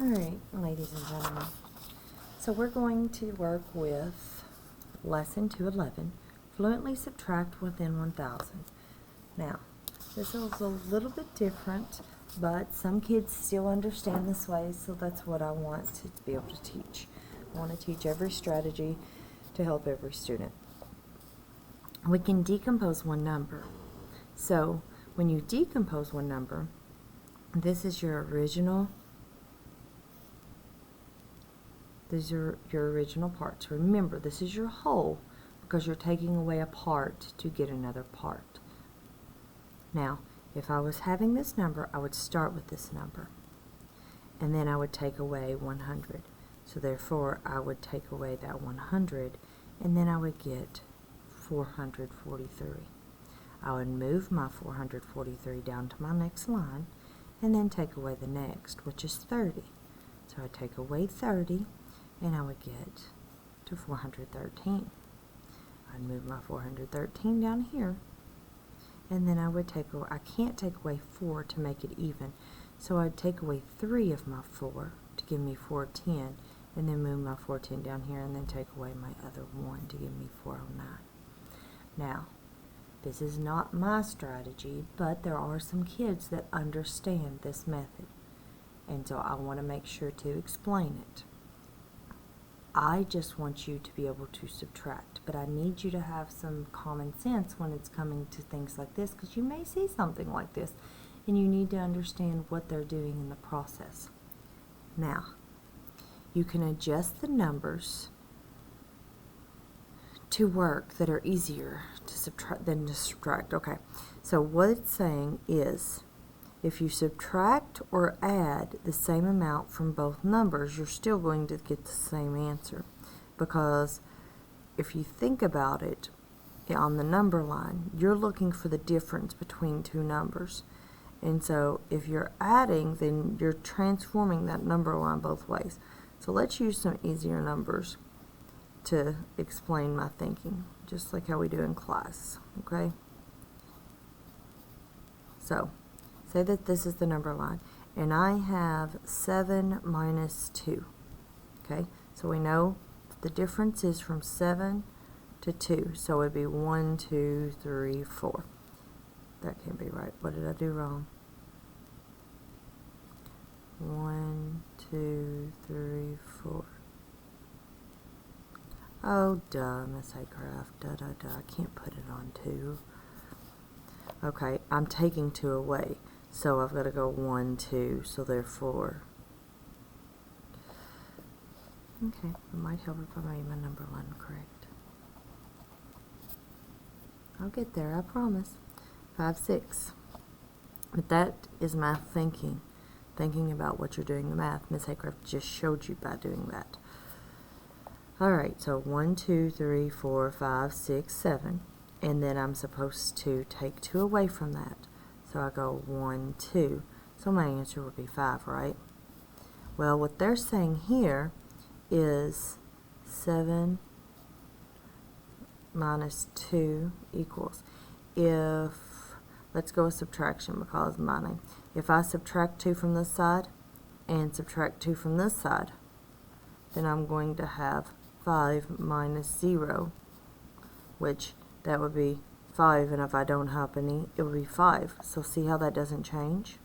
Alright, ladies and gentlemen, so we're going to work with Lesson 211, Fluently Subtract Within 1000. Now, this is a little bit different, but some kids still understand this way, so that's what I want to be able to teach. I want to teach every strategy to help every student. We can decompose one number. So, when you decompose one number, this is your original. These are your original parts. Remember, this is your whole because you're taking away a part to get another part. Now, if I was having this number, I would start with this number. And then I would take away 100. So therefore, I would take away that 100, and then I would get 443. I would move my 443 down to my next line, and then take away the next, which is 30. So I take away 30, and I would get to 413. I'd move my 413 down here, and then I would I can't take away 4 to make it even, so I'd take away 3 of my 4 to give me 410, and then move my 410 down here, and then take away my other 1 to give me 409. Now, this is not my strategy, but there are some kids that understand this method, and so I want to make sure to explain it. I just want you to be able to subtract, but I need you to have some common sense when it's coming to things like this, because you may see something like this, and you need to understand what they're doing in the process. Now, you can adjust the numbers to work that are easier to subtract than to subtract. Okay, so what it's saying is, if you subtract or add the same amount from both numbers, you're still going to get the same answer. Because if you think about it, on the number line, you're looking for the difference between two numbers. And so if you're adding, then you're transforming that number line both ways. So let's use some easier numbers to explain my thinking, just like how we do in class, okay? So, say that this is the number line, and I have 7 minus 2, okay? So we know the difference is from 7 to 2, so it would be 1, 2, 3, 4. That can't be right. What did I do wrong? 1, 2, 3, 4. Oh, duh, Miss Haycraft, I can't put it on 2. Okay, I'm taking 2 away. So I've got to go 1, 2, so therefore. Okay, it might help if I made my number line correct. I'll get there, I promise. 5, 6. But that is my thinking about what you're doing the math. Miss Haycraft just showed you by doing that. Alright, so 1, 2, 3, 4, 5, 6, 7. And then I'm supposed to take 2 away from that. So I go 1, 2. So my answer would be 5, right? Well, what they're saying here is 7 minus 2 equals. Let's go with subtraction because mine. If I subtract 2 from this side and subtract 2 from this side, then I'm going to have 5 minus 0, which that would be 5, and if I don't have any, it would be 5. So see how that doesn't change?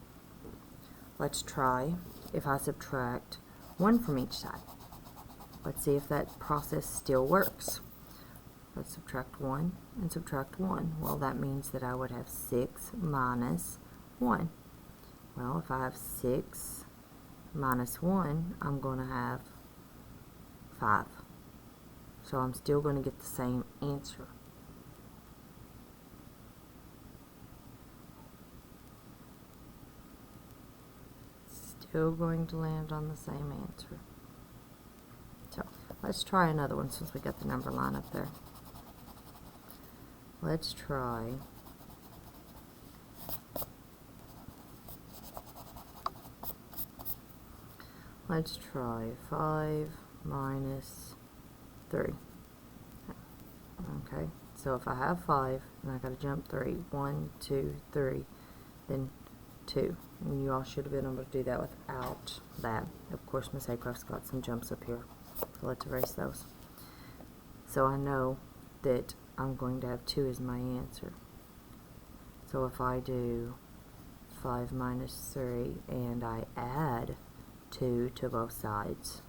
Let's try if I subtract 1 from each side. Let's see if that process still works. Let's subtract 1 and subtract 1. Well, that means that I would have 6 minus 1. Well, if I have 6 minus 1, I'm going to have 5. So I'm still going to get the same answer. Still going to land on the same answer. So let's try another one since we got the number line up there. Let's try Let's try 5 minus 3. Okay, so if I have 5, and I got to jump 3, 1, 2, 3, then 2, And you all should have been able to do that without that. Of course, Miss Haycroft's got some jumps up here. So let's erase those. So I know that I'm going to have 2 as my answer. So if I do 5 minus 3 and I add 2 to both sides,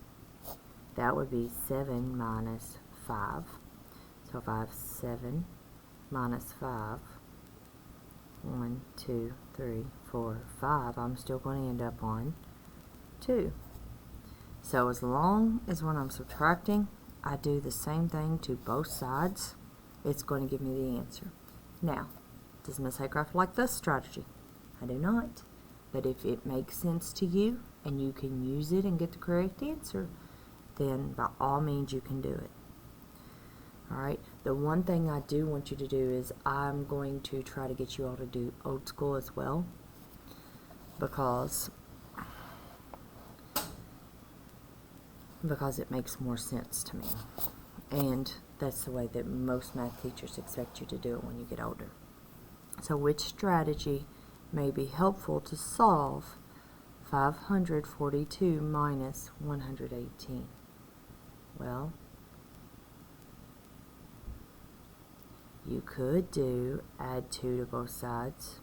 that would be 7 minus 5. So if I have 7 minus 5, 1, 2, 3, 4, 5, I'm still going to end up on 2. So as long as when I'm subtracting, I do the same thing to both sides, it's going to give me the answer. Now, does Miss Haycroft like this strategy? I do not. But if it makes sense to you and you can use it and get the correct answer, then by all means you can do it. Alright, the one thing I do want you to do is I'm going to try to get you all to do old school as well, because it makes more sense to me. And that's the way that most math teachers expect you to do it when you get older. So which strategy may be helpful to solve 542 minus 118? Well, you could do add 2 to both sides,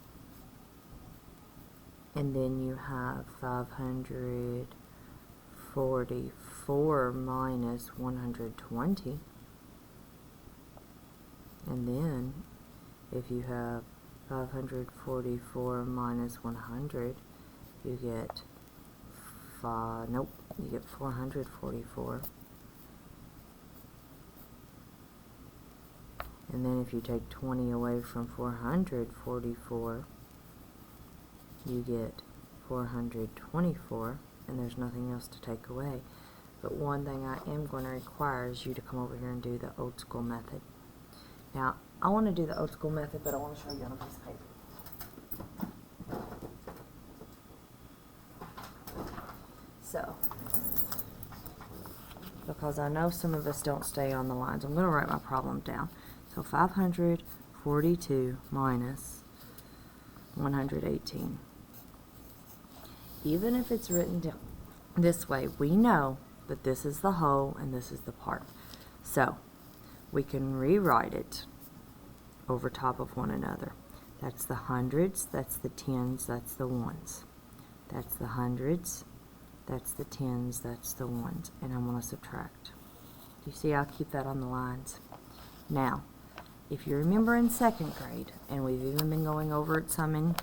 and then you have 544 minus 120, and then if you have 544 minus 100, you get you get 444. And then if you take 20 away from 444, you get 424, and there's nothing else to take away. But one thing I am going to require is you to come over here and do the old school method. Now, I want to do the old school method, but I want to show you on a piece of paper. So, because I know some of us don't stay on the lines, I'm going to write my problem down. So 542 minus 118. Even if it's written down this way, we know that this is the whole and this is the part. So we can rewrite it over top of one another. That's the hundreds, that's the tens, that's the ones. That's the hundreds, that's the tens, that's the ones. And I'm going to subtract. You see, I'll keep that on the lines. Now, if you remember in 2nd grade, and we've even been going over it some in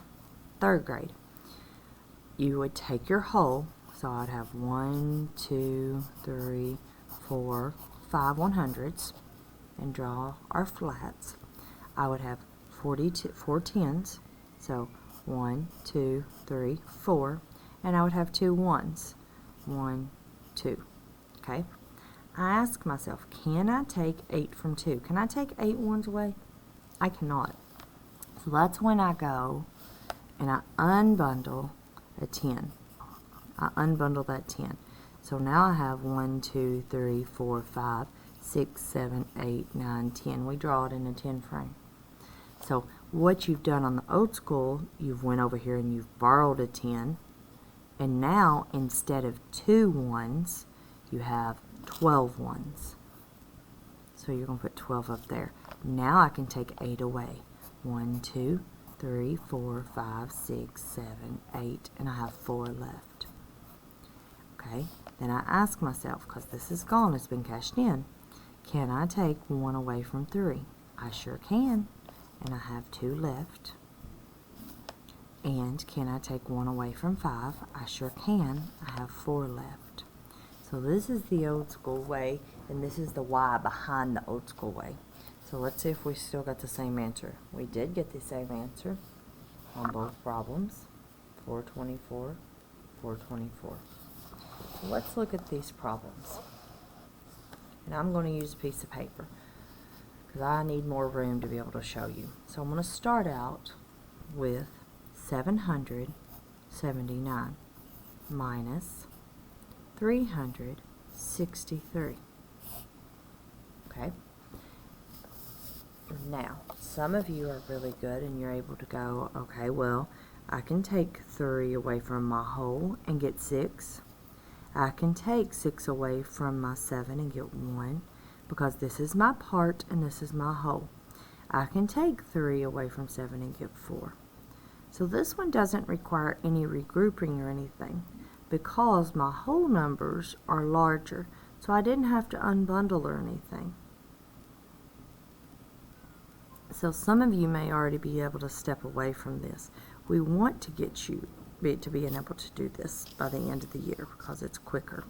3rd grade, you would take your whole, so I'd have 1, 2, 3, 4, 5 100s, and draw our flats. I would have 4 tens, so 1, 2, 3, 4, and I would have 2 ones, 1, 2, okay? I ask myself, can I take 8 from 2? Can I take 8 ones away? I cannot. So that's when I go and I unbundle a 10. I unbundle that 10. So now I have 1, 2, 3, 4, 5, 6, 7, 8, 9, 10. We draw it in a 10 frame. So what you've done on the old school, you've went over here and you've borrowed a 10. And now instead of 2 ones, you have 12 ones. So you're going to put 12 up there. Now I can take 8 away. 1, 2, 3, 4, 5, 6, 7, 8, and I have 4 left. Okay, then I ask myself, because this is gone, it's been cashed in, can I take 1 away from 3? I sure can, and I have 2 left. And can I take 1 away from 5? I sure can, I have 4 left. So this is the old school way, and this is the why behind the old school way. So let's see if we still got the same answer. We did get the same answer on both problems. 424, 424. So let's look at these problems. And I'm going to use a piece of paper because I need more room to be able to show you. So I'm going to start out with 779 minus 363. Okay. Now, some of you are really good and you're able to go, okay, well, I can take 3 away from my whole and get 6. I can take 6 away from my 7 and get 1, because this is my part and this is my whole. I can take 3 away from 7 and get 4. So this one doesn't require any regrouping or anything, because my whole numbers are larger, so I didn't have to unbundle or anything. So some of you may already be able to step away from this. We want to get you to being able to do this by the end of the year because it's quicker.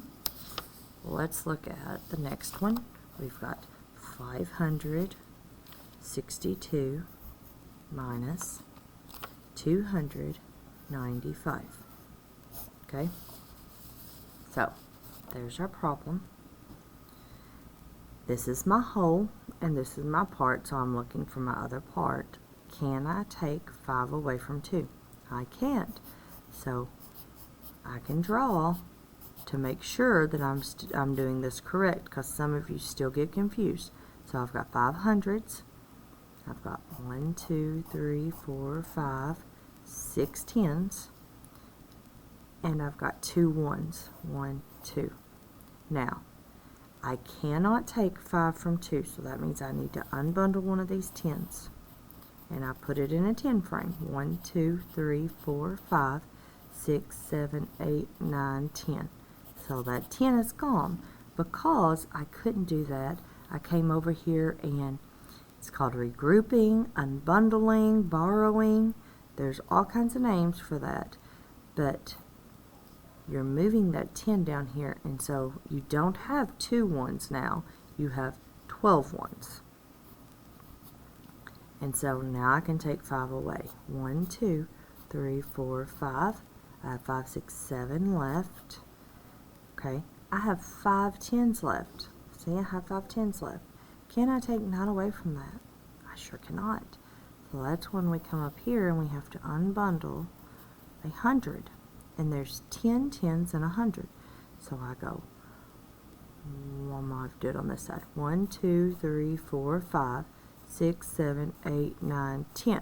Let's look at the next one. We've got 562 minus 295. Okay, so there's our problem. This is my whole and this is my part, so I'm looking for my other part. Can I take 5 away from 2? I can't. So I can draw to make sure that I'm doing this correct, because some of you still get confused. So I've got 5 hundredths. I've got 1, 2, 3, 4, 5, 6 tens, and I've got 2 ones. 1, 2. Now, I cannot take 5 from 2, so that means I need to unbundle one of these tens. And I put it in a 10 frame. 1, 2, 3, 4, 5, 6, 7, 8, 9, 10. So that 10 is gone. Because I couldn't do that, I came over here and it's called regrouping, unbundling, borrowing. There's all kinds of names for that. But you're moving that 10 down here, and so you don't have 2 ones now. You have 12 ones. And so now I can take 5 away. 1, 2, 3, 4, 5. I have 5, 6, 7 left. Okay, I have 5 tens left. See, I have 5 tens left. Can I take 9 away from that? I sure cannot. So that's when we come up here and we have to unbundle 100. And there's 10 tens and 100. So I go, I might do it on this side. 1, 2, 3, 4, 5, 6, 7, 8, 9, 10.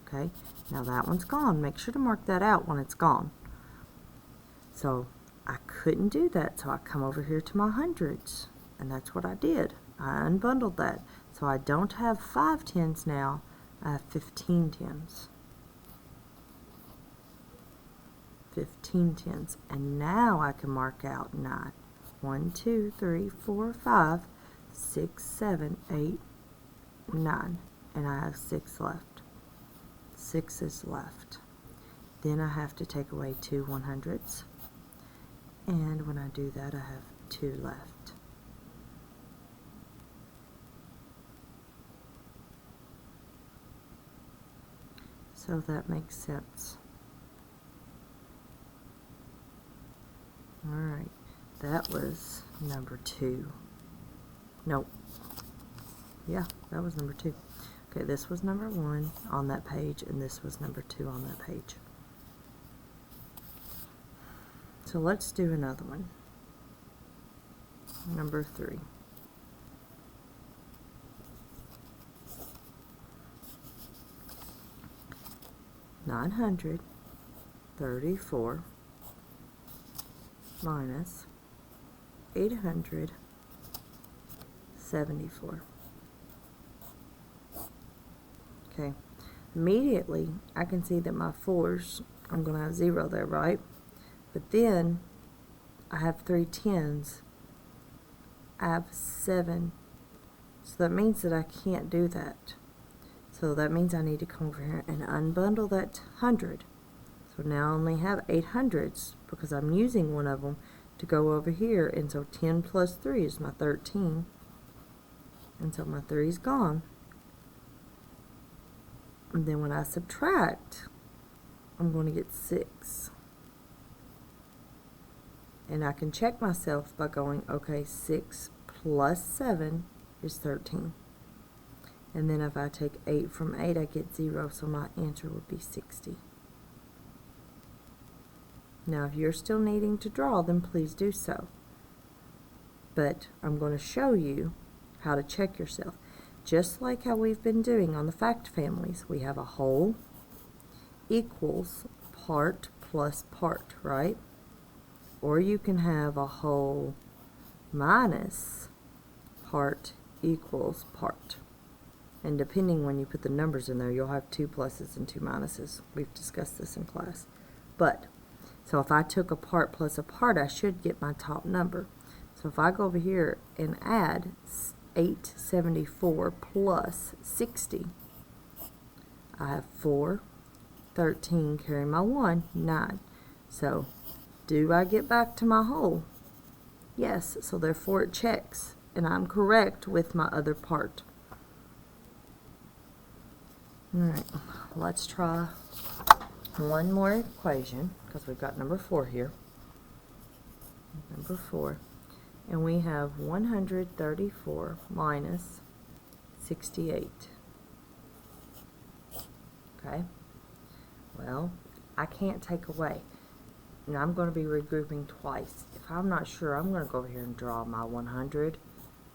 Okay, now that one's gone. Make sure to mark that out when it's gone. So I couldn't do that, so I come over here to my hundreds, and that's what I did. I unbundled that. So I don't have 5 tens now, I have 15 tens. 15 tens, and now I can mark out 9. 1, 2, 3, 4, 5, 6, 7, 8, 9, and I have 6 left. 6 is left. Then I have to take away 2 100ths, and when I do that I have 2 left. So that makes sense. Alright, that was number 2. Nope. Yeah, that was number 2. Okay, this was number 1 on that page, and this was number 2 on that page. So let's do another one. Number 3. $934 minus 874. Okay, immediately I can see that my 4s, I'm going to have 0 there, right? But then I have 3 10s. I have 7. So that means that I can't do that. So that means I need to come over here and unbundle that 100. So now I only have 800s because I'm using one of them to go over here. And so 10 plus 3 is my 13. And so my 3 is gone. And then when I subtract, I'm going to get 6. And I can check myself by going, okay, 6 plus 7 is 13. And then if I take 8 from 8, I get 0, so my answer would be 60. Now, if you're still needing to draw, then please do so. But I'm going to show you how to check yourself. Just like how we've been doing on the fact families, we have a whole equals part plus part, right? Or you can have a whole minus part equals part. And depending when you put the numbers in there, you'll have 2 pluses and 2 minuses. We've discussed this in class. But, so if I took a part plus a part, I should get my top number. So if I go over here and add 874 plus 60, I have 4, 13, carry my 1, 9. So, do I get back to my whole? Yes, so therefore it checks, and I'm correct with my other part. Alright, let's try one more equation, because we've got number 4 here. Number 4. And we have 134 minus 68. Okay? Well, I can't take away. And I'm going to be regrouping twice. If I'm not sure, I'm going to go over here and draw my 100,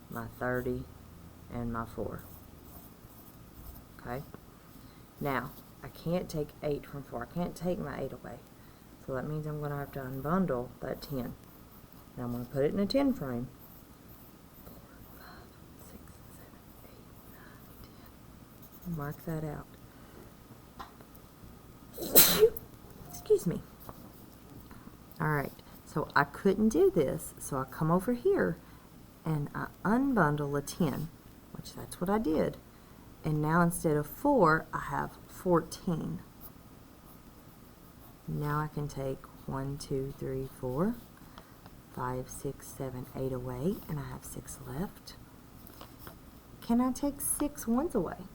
my 30, and my 4. Okay? Now, I can't take 8 from 4. I can't take my 8 away. So that means I'm going to have to unbundle that 10. And I'm going to put it in a 10 frame. 4, 5, 6, 7, 8, 9, 10. Mark that out. Excuse me. Alright, so I couldn't do this, so I come over here and I unbundle a 10, which that's what I did. And now instead of 4, I have 14. Now I can take 1, 2, 3, 4, 5, 6, 7, 8 away, and I have 6 left. Can I take 6 ones away?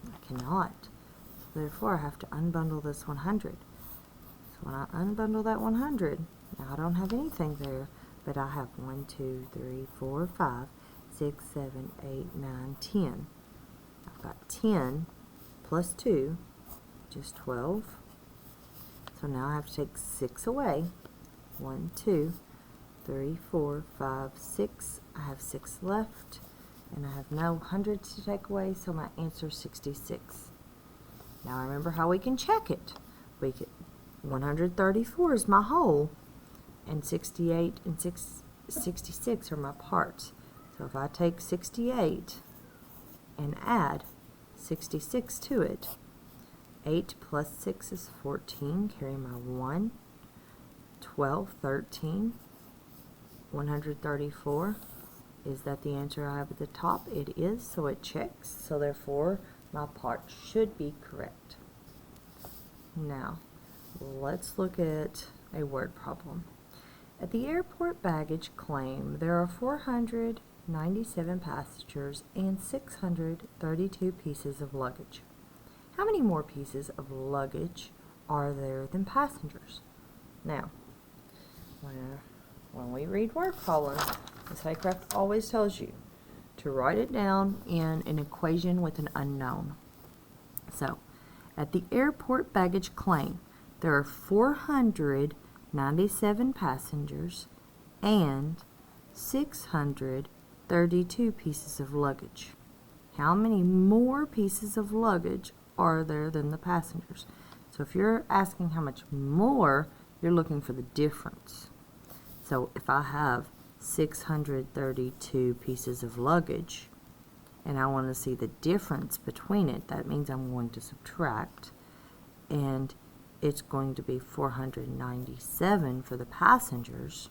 I cannot. So therefore, I have to unbundle this 100. So when I unbundle that 100, now I don't have anything there, but I have 1, 2, 3, 4, 5, 6, 7, 8, 9, 10. I've got 10 plus 2, which is 12. So now I have to take 6 away. 1, 2, 3, 4, 5, 6. I have 6 left, and I have no hundreds to take away, so my answer is 66. Now remember how we can check it. We can 134 is my whole, and 68 and 66 are my parts. So if I take 68 and add 66 to it, 8 plus 6 is 14, carry my 1, 12, 13, 134. Is that the answer I have at the top? It is, so it checks. So therefore, my part should be correct. Now, let's look at a word problem. At the airport baggage claim, there are 497 passengers and 632 pieces of luggage. How many more pieces of luggage are there than passengers? Now, when we read word problems, Ms. Haycraft always tells you to write it down in an equation with an unknown. So, at the airport baggage claim, there are 497 passengers and 632 pieces of luggage. How many more pieces of luggage are there than the passengers? So if you're asking how much more, you're looking for the difference. So if I have 632 pieces of luggage and I want to see the difference between it, that means I'm going to subtract, and it's going to be 497 for the passengers,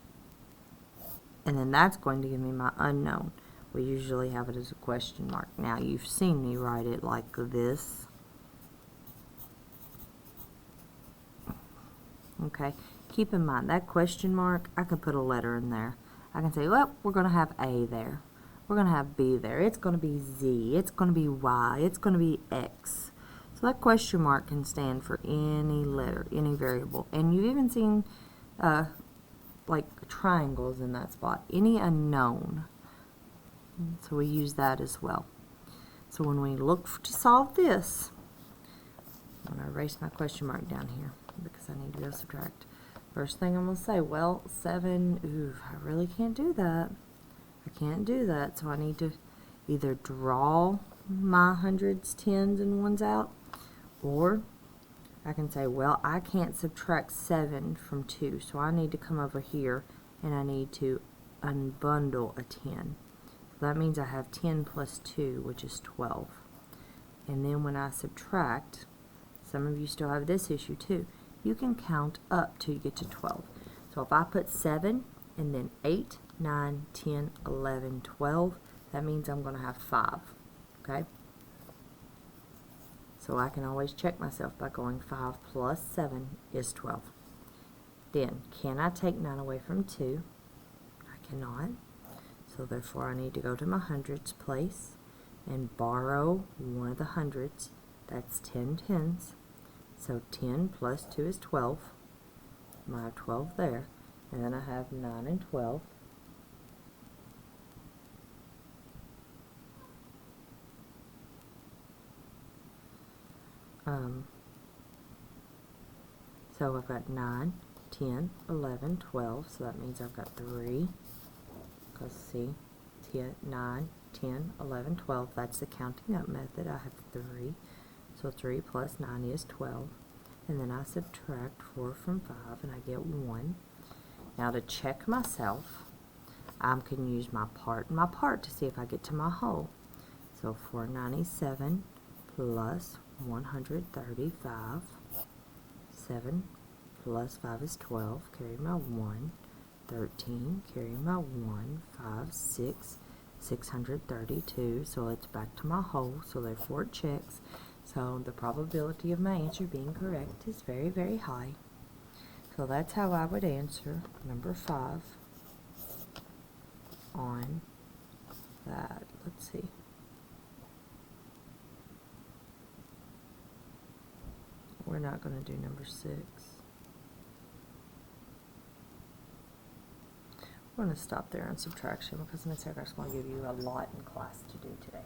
and then that's going to give me my unknown. We usually have it as a question mark. Now you've seen me write it like this. Okay, keep in mind that question mark, I can put a letter in there. I can say, well, we're going to have A there. We're going to have B there. It's going to be Z. It's going to be Y. It's going to be X. So that question mark can stand for any letter, any variable. And you've even seen like triangles in that spot. Any unknown. So we use that as well. So when we look to solve this, I'm going to erase my question mark down here because I need to go subtract. First thing I'm going to say, well, 7, ooh, I really can't do that. I can't do that, so I need to either draw my hundreds, tens, and ones out, or I can say, well, I can't subtract 7 from 2, so I need to come over here and I need to unbundle a 10. So that means I have 10 plus 2, which is 12. And then when I subtract, some of you still have this issue too. You can count up till you get to 12. So if I put 7 and then 8, 9, 10, 11, 12, that means I'm going to have 5. Okay? So I can always check myself by going 5 plus 7 is 12. Then, can I take 9 away from 2? I cannot. So therefore I need to go to my hundreds place and borrow one of the hundreds. That's 10 tens. So 10 plus 2 is 12. I have 12 there. And then I have 9 and 12. So I've got 9, 10, 11, 12. So that means I've got 3. Because see, 10, 9, 10, 11, 12. That's the counting up method. I have 3. So 3 plus 9 is 12. And then I subtract 4 from 5 and I get 1. Now to check myself, I can use my part and my part to see if I get to my whole. So 497 plus 135. 7 plus 5 is 12. Carry my 1. 13. Carry my 1. 5, 6. 632. So it's back to my whole. So therefore it checks. So the probability of my answer being correct is very, very high. So that's how I would answer number 5 on that. Let's see. We're not going to do number 6. We're going to stop there on subtraction because Miss Eckhart's going to give you a lot in class to do today.